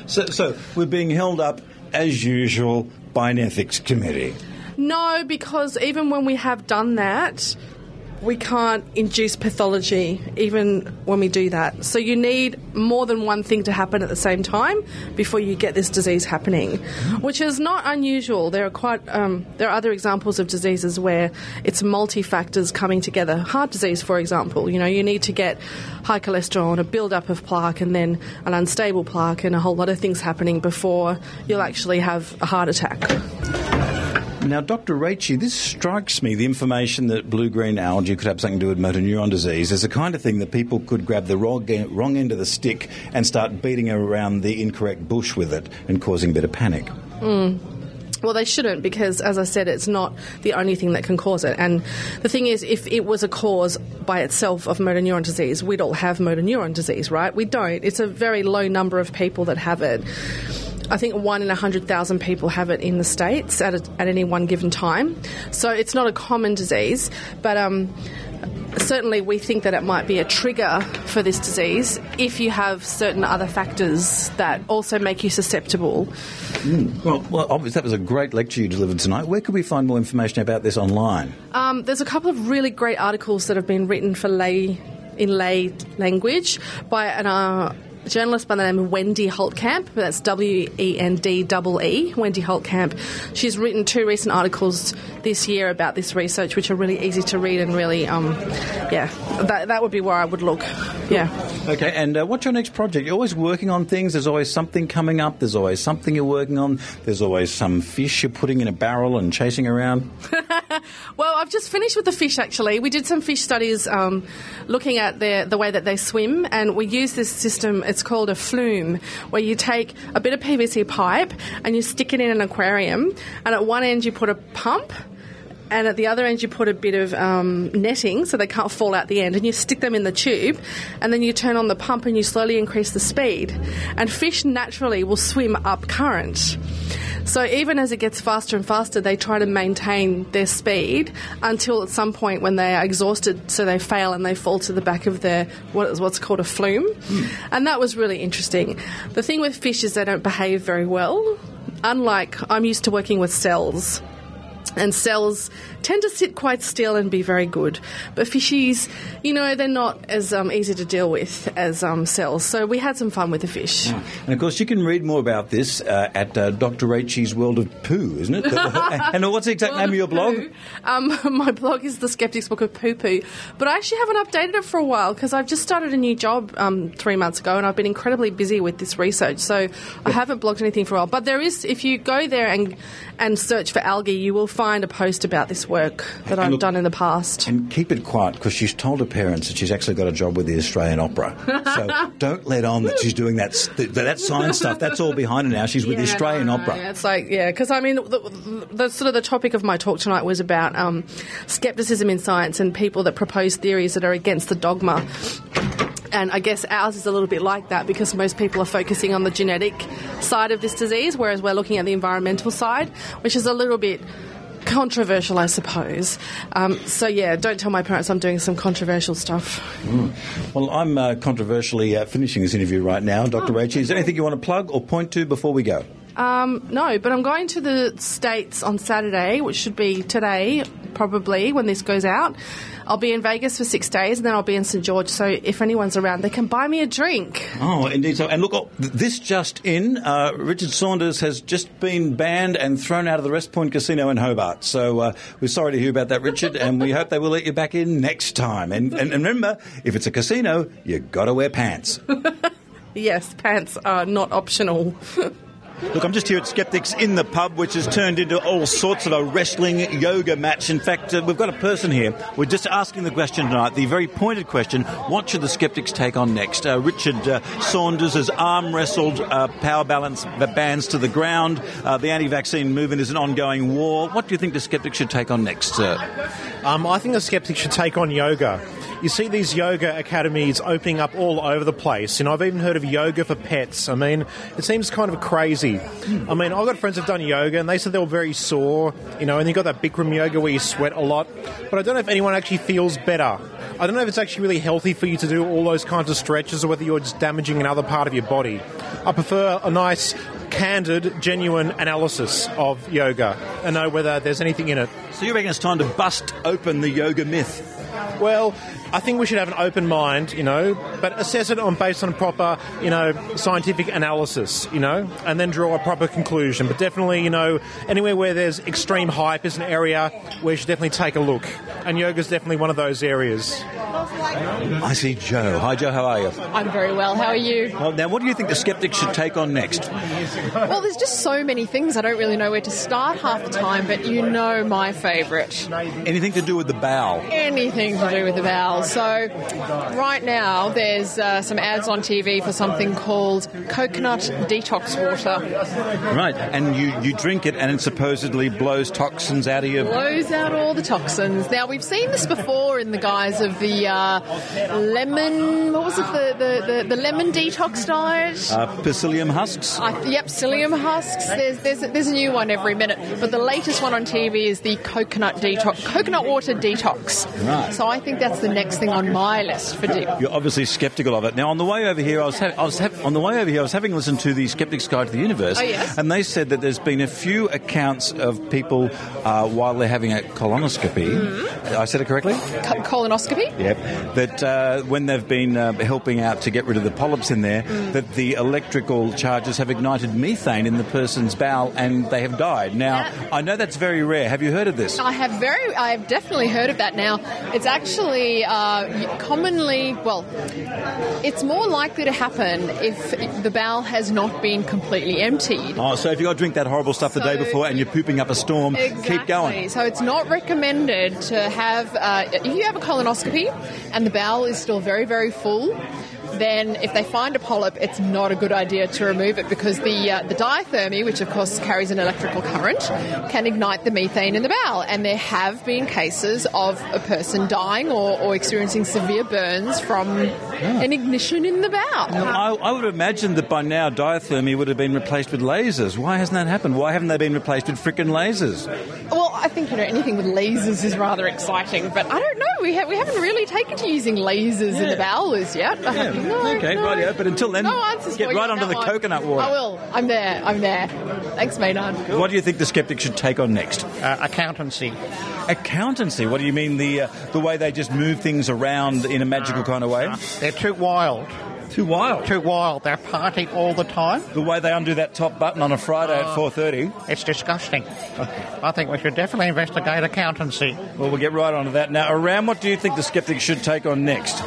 Speaker 18: so we're being held up as usual by an ethics committee.
Speaker 19: No, because even when we have done that, we can't induce pathology even when we do that. So you need more than one thing to happen at the same time before you get this disease happening, which is not unusual. There are other examples of diseases where it's multi-factors coming together. Heart disease, for example, you need to get high cholesterol and a build-up of plaque and then an unstable plaque and a whole lot of things happening before you'll actually have a heart attack.
Speaker 18: Now, Dr. Rachie, this strikes me, the information that blue-green algae could have something to do with motor neuron disease is the kind of thing that people could grab the wrong end of the stick and start beating around the incorrect bush with it and causing a bit of panic.
Speaker 19: Well, they shouldn't, because, as I said, it's not the only thing that can cause it. And the thing is, if it was a cause by itself of motor neuron disease, we'd all have motor neuron disease, right? We don't. It's a very low number of people that have it. I think 1 in 100,000 people have it in the States at any one given time. So it's not a common disease, but certainly we think that it might be a trigger for this disease if you have certain other factors that also make you susceptible.
Speaker 18: Well, obviously that was a great lecture you delivered tonight. Where could we find more information about this online?
Speaker 19: There's a couple of really great articles that have been written for lay language by a journalist by the name of Wendy Holtkamp. That's Wendee, Wendy Holtkamp. She's written 2 recent articles this year about this research, which are really easy to read and really, that would be where I would look. Yeah.
Speaker 18: Okay, and what's your next project? You're always working on things. There's always something coming up. There's always something you're working on. There's always some fish you're putting in a barrel and chasing around.
Speaker 19: Well, I've just finished with the fish, actually. We did some fish studies looking at the way that they swim, and we use this system. It's called a flume, where you take a bit of PVC pipe and you stick it in an aquarium, and at one end you put a pump, and at the other end you put a bit of netting so they can't fall out the end, and you stick them in the tube, and then you turn on the pump and you slowly increase the speed, and fish naturally will swim up current. So even as it gets faster and faster, they try to maintain their speed until at some point when they are exhausted, so they fail and they fall to the back of their what's called a flume. And that was really interesting. The thing with fish is they don't behave very well. Unlike, I'm used to working with cells. And cells tend to sit quite still and be very good. But fishies, they're not as easy to deal with as cells. So we had some fun with the fish.
Speaker 18: Yeah. And, of course, you can read more about this at Dr. Rachie's World of Poo, isn't it? And what's the exact name of your blog?
Speaker 19: My blog is The Skeptics Book of Poo Poo. But I actually haven't updated it for a while because I've just started a new job 3 months ago, and I've been incredibly busy with this research. So I haven't blogged anything for a while. But there is, if you go there and search for algae, you will find find a post about this work that I've done in the past.
Speaker 18: And keep it quiet, because she's told her parents that she's actually got a job with the Australian Opera. So don't let on that she's doing that science stuff. That's all behind her now. She's with the Australian Opera.
Speaker 19: Yeah, it's like, because I mean, the sort of the topic of my talk tonight was about skepticism in science and people that propose theories that are against the dogma. And I guess ours is a little bit like that, because most people are focusing on the genetic side of this disease, whereas we're looking at the environmental side, which is a little bit controversial, I suppose. So, don't tell my parents I'm doing some controversial stuff.
Speaker 18: Well, I'm controversially finishing this interview right now. Dr. Rachie, is there anything you want to plug or point to before we go?
Speaker 19: No, but I'm going to the States on Saturday, which should be today, probably, when this goes out. I'll be in Vegas for 6 days, and then I'll be in St. George, so if anyone's around, they can buy me a drink.
Speaker 18: Oh, indeed. So, and look, this just in, Richard Saunders has just been banned and thrown out of the Rest Point Casino in Hobart. So we're sorry to hear about that, Richard, and we hope they will let you back in next time. And remember, if it's a casino, you've got to wear pants.
Speaker 19: Yes, pants are not optional.
Speaker 18: Look, I'm just here at Skeptics in the pub, which has turned into all sorts of a wrestling yoga match. In fact, we've got a person here. We're just asking the question tonight, the very pointed question, what should the Skeptics take on next? Richard Saunders has arm wrestled power balance bands to the ground. The anti-vaccine movement is an ongoing war. What do you think the Skeptics should take on next, sir?
Speaker 20: I think the Skeptics should take on yoga. You see these yoga academies opening up all over the place. I've even heard of yoga for pets. I mean, it seems kind of crazy. I mean, I've got friends who've done yoga, and they said they were very sore, and you've got that Bikram yoga where you sweat a lot. But I don't know if anyone actually feels better. I don't know if it's actually really healthy for you to do all those kinds of stretches, or whether you're just damaging another part of your body. I prefer a nice, candid, genuine analysis of yoga and know whether there's anything in it.
Speaker 18: So you reckon it's time to bust open the yoga myth?
Speaker 20: Well, I think we should have an open mind, but assess it based on proper, scientific analysis, and then draw a proper conclusion. But definitely, anywhere where there's extreme hype is an area where you should definitely take a look. And yoga's definitely one of those areas.
Speaker 18: I see Joe. Hi, Joe. How are you?
Speaker 21: I'm very well. How are you?
Speaker 18: Well, now, what do you think the Skeptics should take on next?
Speaker 21: Well, there's just so many things. I don't really know where to start half the time, but my favourite.
Speaker 18: Anything to do with the bowel?
Speaker 21: Anything to do with the bowel. So, right now, there's some ads on TV for something called coconut detox water.
Speaker 18: Right, and you drink it and it supposedly blows toxins out of you.
Speaker 21: Blows out all the toxins. Now, we've seen this before in the guise of the lemon, what was it, the lemon detox diet?
Speaker 18: Psyllium husks?
Speaker 21: Yep, psyllium husks. There's a new one every minute. But the latest one on TV is the coconut water detox.
Speaker 18: Right.
Speaker 21: So I think that's the next thing on my list for do.
Speaker 18: You're obviously sceptical of it. Now, on the way over here, I was having listened to the Skeptics Guide to the Universe, and they said that there's been a few accounts of people while they're having a colonoscopy. Mm-hmm. I said it correctly?
Speaker 21: Colonoscopy?
Speaker 18: Yep. That when they've been helping out to get rid of the polyps in there, that the electrical charges have ignited methane in the person's bowel and they have died. Now, I know that's very rare. Have you heard of this?
Speaker 21: I have definitely heard of that now. It's actually it's more likely to happen if the bowel has not been completely emptied.
Speaker 18: Oh, so if you've got to drink that horrible stuff the day before and you're pooping up a storm, keep going.
Speaker 21: So it's not recommended to have, if you have a colonoscopy and the bowel is still very, very full, then if they find a polyp, it's not a good idea to remove it, because the diathermy, which of course carries an electrical current, can ignite the methane in the bowel. And there have been cases of a person dying or experiencing severe burns from an ignition in the bowel.
Speaker 18: Now, I would imagine that by now diathermy would have been replaced with lasers. Why hasn't that happened? Why haven't they been replaced with frickin' lasers?
Speaker 21: Well, I think anything with lasers is rather exciting, but I don't know. We haven't really taken to using lasers in the bowel as yet.
Speaker 18: Okay, rightio. But until then, get right onto the coconut water.
Speaker 21: I will. I'm there. Thanks, Maynard.
Speaker 18: What do you think the Skeptics should take on next?
Speaker 20: Accountancy.
Speaker 18: Accountancy? What do you mean, the way they just move things around in a magical kind of way?
Speaker 20: They're too wild.
Speaker 18: Too wild?
Speaker 20: Too wild. They're partying all the time.
Speaker 18: The way they undo that top button on a Friday at 4:30.
Speaker 20: It's disgusting. I think we should definitely investigate accountancy.
Speaker 18: Well, we'll get right onto that. Now, Aram, what do you think the Skeptics should take on next?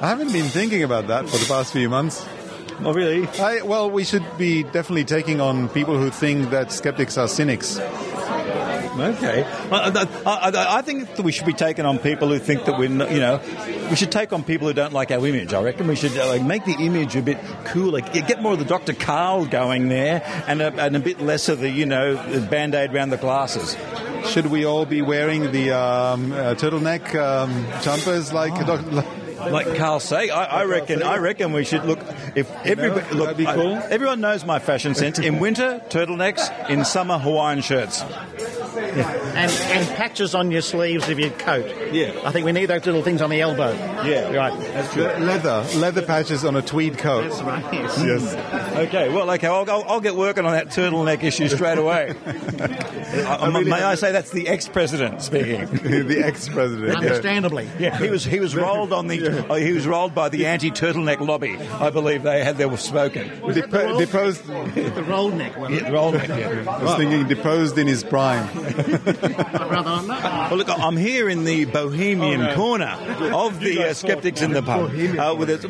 Speaker 22: I haven't been thinking about that for the past few months.
Speaker 18: Oh, really?
Speaker 22: We should be definitely taking on people who think that skeptics are cynics.
Speaker 18: Okay. I think that we should be taking on people who think that we should take on people who don't like our image. I reckon we should make the image a bit cooler. Get more of the Dr. Carl going there and a bit less of the, Band-Aid around the glasses.
Speaker 22: Should we all be wearing the turtleneck jumpers
Speaker 18: like Carl say? I reckon we should look. If everybody
Speaker 22: that'd be cool.
Speaker 18: Everyone knows my fashion sense. In winter, turtlenecks. In summer, Hawaiian shirts.
Speaker 10: Yeah. And patches on your sleeves of your coat.
Speaker 18: Yeah.
Speaker 10: I think we need those little things on the elbow.
Speaker 18: Yeah.
Speaker 10: Right. That's true.
Speaker 22: Leather patches on a tweed coat.
Speaker 10: That's right.
Speaker 22: Yes.
Speaker 18: Okay. Well, I'll get working on that turtleneck issue straight away. May I say that's the ex-president speaking?
Speaker 22: The ex-president.
Speaker 10: Understandably.
Speaker 18: Yeah. He was rolled on the. He was rolled by the anti-turtleneck lobby. I believe they were spoken.
Speaker 22: Deposed.
Speaker 10: The roll neck one.
Speaker 18: Yeah, the roll neck. Yeah.
Speaker 22: I was thinking deposed in his prime.
Speaker 10: Rather than that.
Speaker 18: Well, look, I'm here in the bohemian corner of the Skeptics in the pub.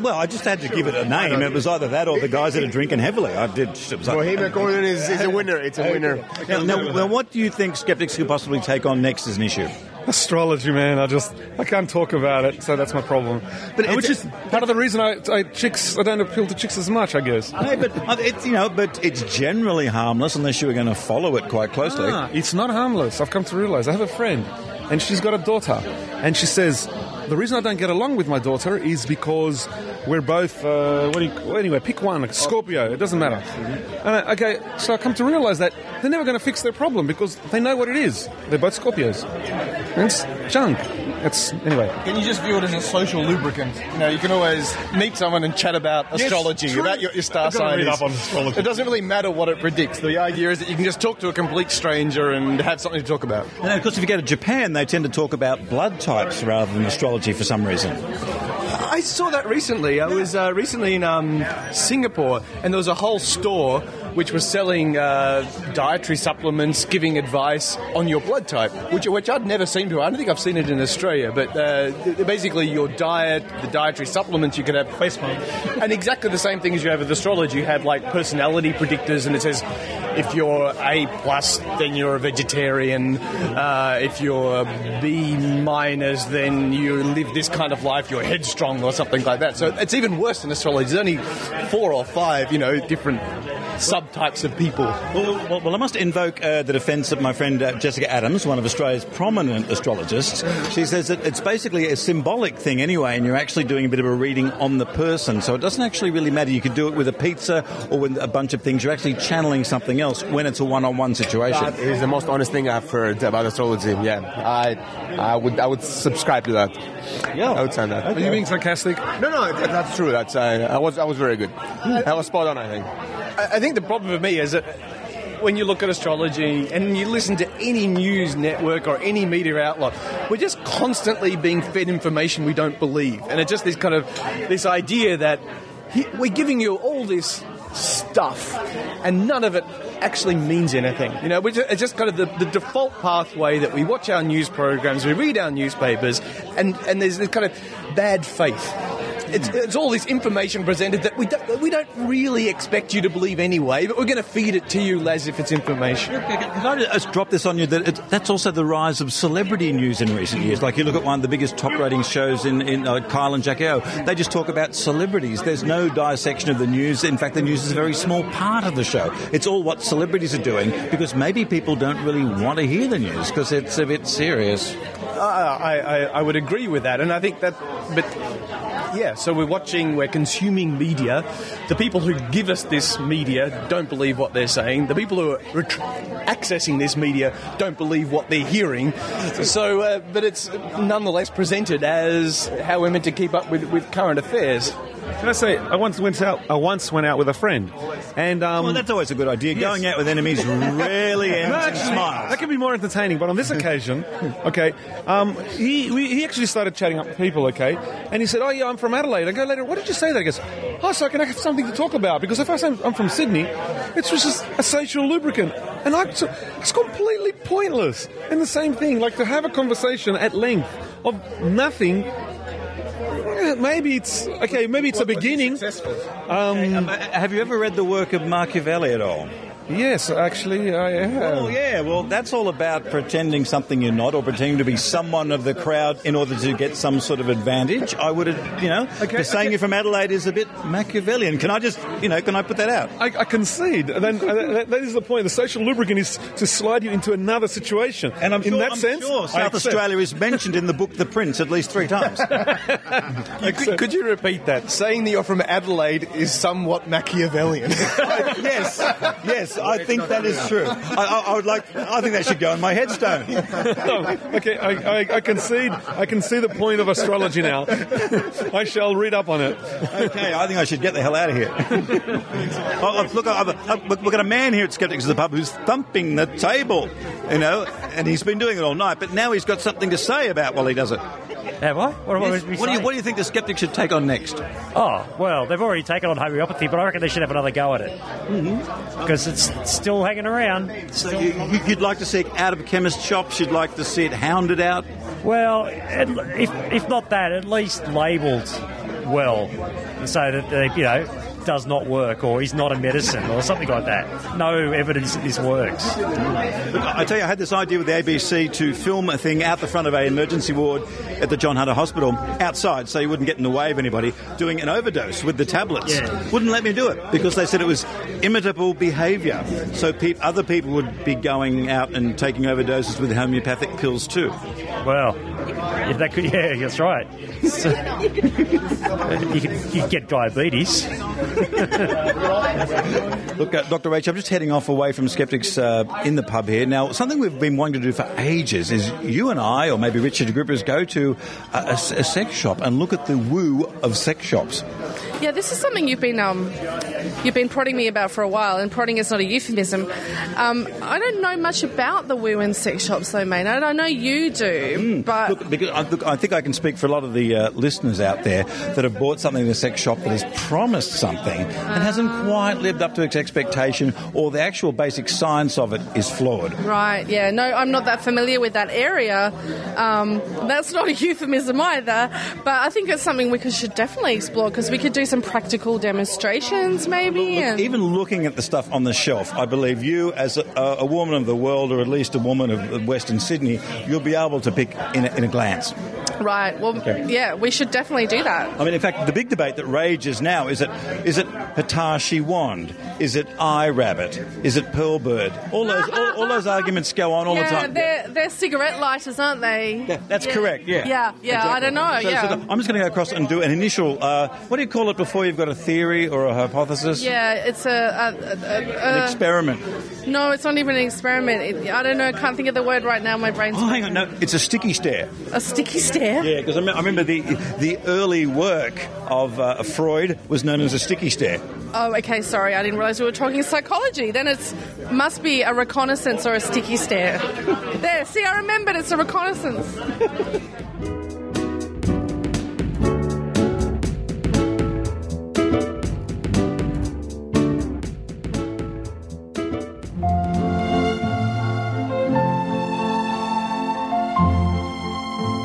Speaker 18: I just had to give it a name. It was either that or the guys that are drinking heavily.
Speaker 2: Bohemian corner is a winner. It's a winner.
Speaker 18: Now, what do you think Skeptics could possibly take on next as an issue?
Speaker 4: Astrology, man. I can't talk about it, so that's my problem. Which is part of the reason I don't appeal to chicks as much, I guess.
Speaker 18: No, but it's generally harmless unless you are going to follow it quite closely.
Speaker 4: It's not harmless. I've come to realise. I have a friend, and she's got a daughter, and she says the reason I don't get along with my daughter is because we're both anyway, pick one, Scorpio. It doesn't matter. And so I come to realise that they're never going to fix their problem because they know what it is. They're both Scorpios. And it's junk. Anyway.
Speaker 2: Can you just view it as a social lubricant? You can always meet someone and chat about astrology, about your star sign.
Speaker 4: Read up on astrology.
Speaker 2: It doesn't really matter what it predicts. The idea is that you can just talk to a complete stranger and have something to talk about.
Speaker 18: And of course, if you go to Japan, they tend to talk about blood types rather than astrology for some reason.
Speaker 2: I saw that recently. I was recently in Singapore, and there was a whole store which was selling dietary supplements, giving advice on your blood type, which I'd never seen before. I don't think I've seen it in Australia, but basically your diet, the dietary supplements you could have, and exactly the same thing as you have with astrology. You have like personality predictors, and it says if you're A+, then you're a vegetarian. If you're B-, then you live this kind of life. You're headstrong or something like that. So it's even worse than astrology. There's only 4 or 5, different subtypes of people.
Speaker 18: Well, I must invoke the defence of my friend Jessica Adams, one of Australia's prominent astrologists. She says that it's basically a symbolic thing anyway, and you're actually doing a bit of a reading on the person. So it doesn't actually really matter. You could do it with a pizza or with a bunch of things. You're actually channeling something else when it's a one-on-one situation.
Speaker 2: That is the most honest thing I've heard about astrology. Yeah, I would subscribe to that.
Speaker 18: Yeah,
Speaker 2: I would say that.
Speaker 4: Okay. Are you being sarcastic?
Speaker 2: No, that's true. I was very good. I was spot on, I think. I think the problem for me is that when you look at astrology and you listen to any news network or any media outlet, we're just constantly being fed information we don't believe. And it's just this idea that we're giving you all this stuff and none of it actually means anything. It's just kind of the default pathway that we watch our news programs, we read our newspapers, and there's this kind of bad faith. It's all this information presented that we don't really expect you to believe anyway, but we're going to feed it to you as if it's information.
Speaker 18: Can I just drop this on you? That's also the rise of celebrity news in recent years. Like you look at one of the biggest top-rating shows in Kyle and Jackie O. They just talk about celebrities. There's no dissection of the news. In fact, the news is a very small part of the show. It's all what celebrities are doing because maybe people don't really want to hear the news because it's a bit serious.
Speaker 2: I would agree with that, and I think that, but yeah, so we're consuming media. The people who give us this media don't believe what they're saying. The people who are accessing this media don't believe what they're hearing. So, but it's nonetheless presented as how we're meant to keep up with current affairs.
Speaker 4: Can I say, I once went out with a friend, and
Speaker 18: well, that's always a good idea. Yes. Going out with enemies really ends in smiles.
Speaker 4: That can be more entertaining. But on this occasion, he actually started chatting up with people, and he said, "Oh yeah, I'm from Adelaide." I go later, "What did you say there?" He goes, "Oh, so I can have something to talk about because if I say I'm from Sydney, it's just a social lubricant." And it's completely pointless. And the same thing, like to have a conversation at length of nothing. Maybe it's a beginning.
Speaker 18: Have you ever read the work of Machiavelli at all?
Speaker 4: Yes, actually, I am.
Speaker 18: Oh, yeah. Well, that's all about pretending something you're not, or pretending to be someone of the crowd in order to get some sort of advantage. I would, saying you're from Adelaide is a bit Machiavellian. Can I just, can I put that out?
Speaker 4: I concede. Then that is the point. The social lubricant is to slide you into another situation.
Speaker 18: And I'm
Speaker 4: sure
Speaker 18: South Australia is mentioned in the book The Prince at least 3 times.
Speaker 2: Could you repeat that? Saying that you're from Adelaide is somewhat Machiavellian.
Speaker 18: Yes, I think that is true. I think that should go on my headstone.
Speaker 4: Okay, I concede. I can see the point of astrology now. I shall read up on it.
Speaker 18: Okay, I think I should get the hell out of here. Look, we've got a man here at Skeptics of the Pub who's thumping the table, and he's been doing it all night, but now he's got something to say about while he does it.
Speaker 6: Have I?
Speaker 18: What do you think the Skeptics should take on next?
Speaker 6: Oh, well, they've already taken on homeopathy, but I reckon they should have another go at it. Because it's still hanging around.
Speaker 18: So you'd like to see it out of chemist shops? You'd like to see it hounded out?
Speaker 6: Well, if not that, at least labelled well, so that does not work, or is not a medicine, or something like that. No evidence that this works.
Speaker 18: Look, I tell you, I had this idea with the ABC to film a thing out the front of an emergency ward at the John Hunter Hospital, outside, so you wouldn't get in the way of anybody, doing an overdose with the tablets.
Speaker 6: Yeah.
Speaker 18: Wouldn't let me do it, because they said it was imitable behaviour. So other people would be going out and taking overdoses with homeopathic pills too.
Speaker 6: Well, if that could, yeah, that's right. So, you could get diabetes.
Speaker 18: Look, Dr. Rachie, I'm just heading off away from Skeptics in the pub here. Now, something we've been wanting to do for ages is you and I, or maybe Richard Grippers, go to a sex shop and look at the woo of sex shops.
Speaker 19: Yeah, this is something you've been prodding me about for a while, and prodding is not a euphemism. I don't know much about the woo and sex shops, though, Maynard. I know you do, but...
Speaker 18: Look, I think I can speak for a lot of the listeners out there that have bought something in a sex shop that has promised something and hasn't quite lived up to its expectation, or the actual basic science of it is flawed.
Speaker 19: Right, yeah. No, I'm not that familiar with that area. That's not a euphemism either, but I think it's something we should definitely explore, because we could do some practical demonstrations, maybe.
Speaker 18: Even looking at the stuff on the shelf, I believe you, as a woman of the world, or at least a woman of Western Sydney, you'll be able to pick in a glance.
Speaker 19: Right. Well, yeah, we should definitely do that.
Speaker 18: I mean, in fact, the big debate that rages now is it Hitachi wand? Is it iRabbit? Is it Pearlbird? All those arguments go on all the time.
Speaker 19: They're cigarette lighters, aren't they?
Speaker 18: Yeah, that's correct. Yeah.
Speaker 19: Yeah.
Speaker 18: Exactly.
Speaker 19: I don't know.
Speaker 18: So I'm just going to go across and do an initial. What do you call it before you've got a theory or a hypothesis?
Speaker 19: Yeah, it's
Speaker 18: an experiment.
Speaker 19: No, it's not even an experiment. I don't know. I can't think of the word right now. My brain's...
Speaker 18: Oh, hang on. No, it's a sticky stare.
Speaker 19: A sticky stare?
Speaker 18: Yeah, because I remember the early work of Freud was known as a sticky stare.
Speaker 19: Oh, okay, sorry. I didn't realise we were talking psychology. Then it must be a reconnaissance or a sticky stare. There, see, I remembered. It's a reconnaissance.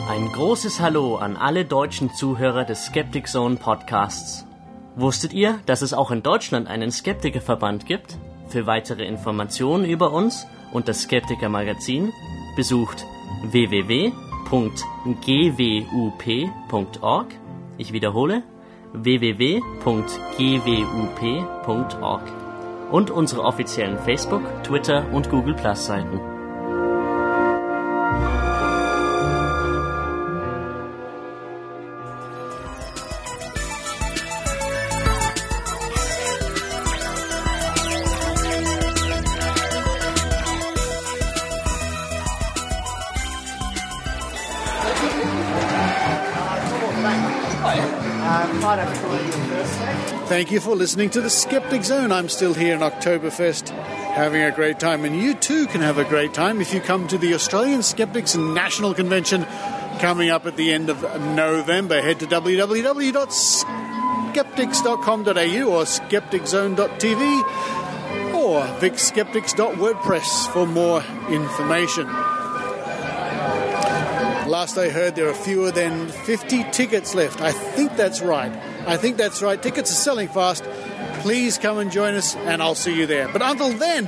Speaker 7: Ein großes Hallo an alle deutschen Zuhörer des Skeptic Zone Podcasts. Wusstet ihr, dass es auch in Deutschland einen Skeptikerverband gibt? Für weitere Informationen über uns und das Skeptiker Magazin besucht www.gwup.org. Ich wiederhole, www.gwup.org. Und unsere offiziellen Facebook-, Twitter- und Google-Plus-Seiten.
Speaker 3: Thank you for listening to the Skeptic Zone. I'm still here in Oktoberfest having a great time, and you too can have a great time if you come to the Australian Skeptics National Convention coming up at the end of November. Head to www.skeptics.com.au or skepticzone.tv or vicskeptics.wordpress for more information. Last I heard, there are fewer than 50 tickets left. I think that's right. Tickets are selling fast. please come and join us, and I'll see you there. But until then,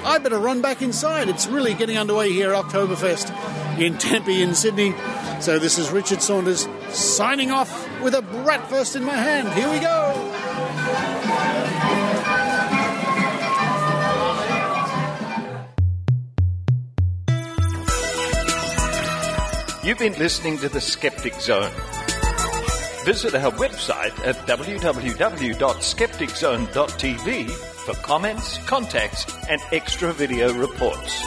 Speaker 3: I better run back inside. It's really getting underway here at Oktoberfest in Tempe in Sydney. So this is Richard Saunders signing off with a bratwurst in my hand. Here we go.
Speaker 8: You've been listening to the Skeptic Zone. Visit our website at www.skepticzone.tv for comments, contacts, and extra video reports.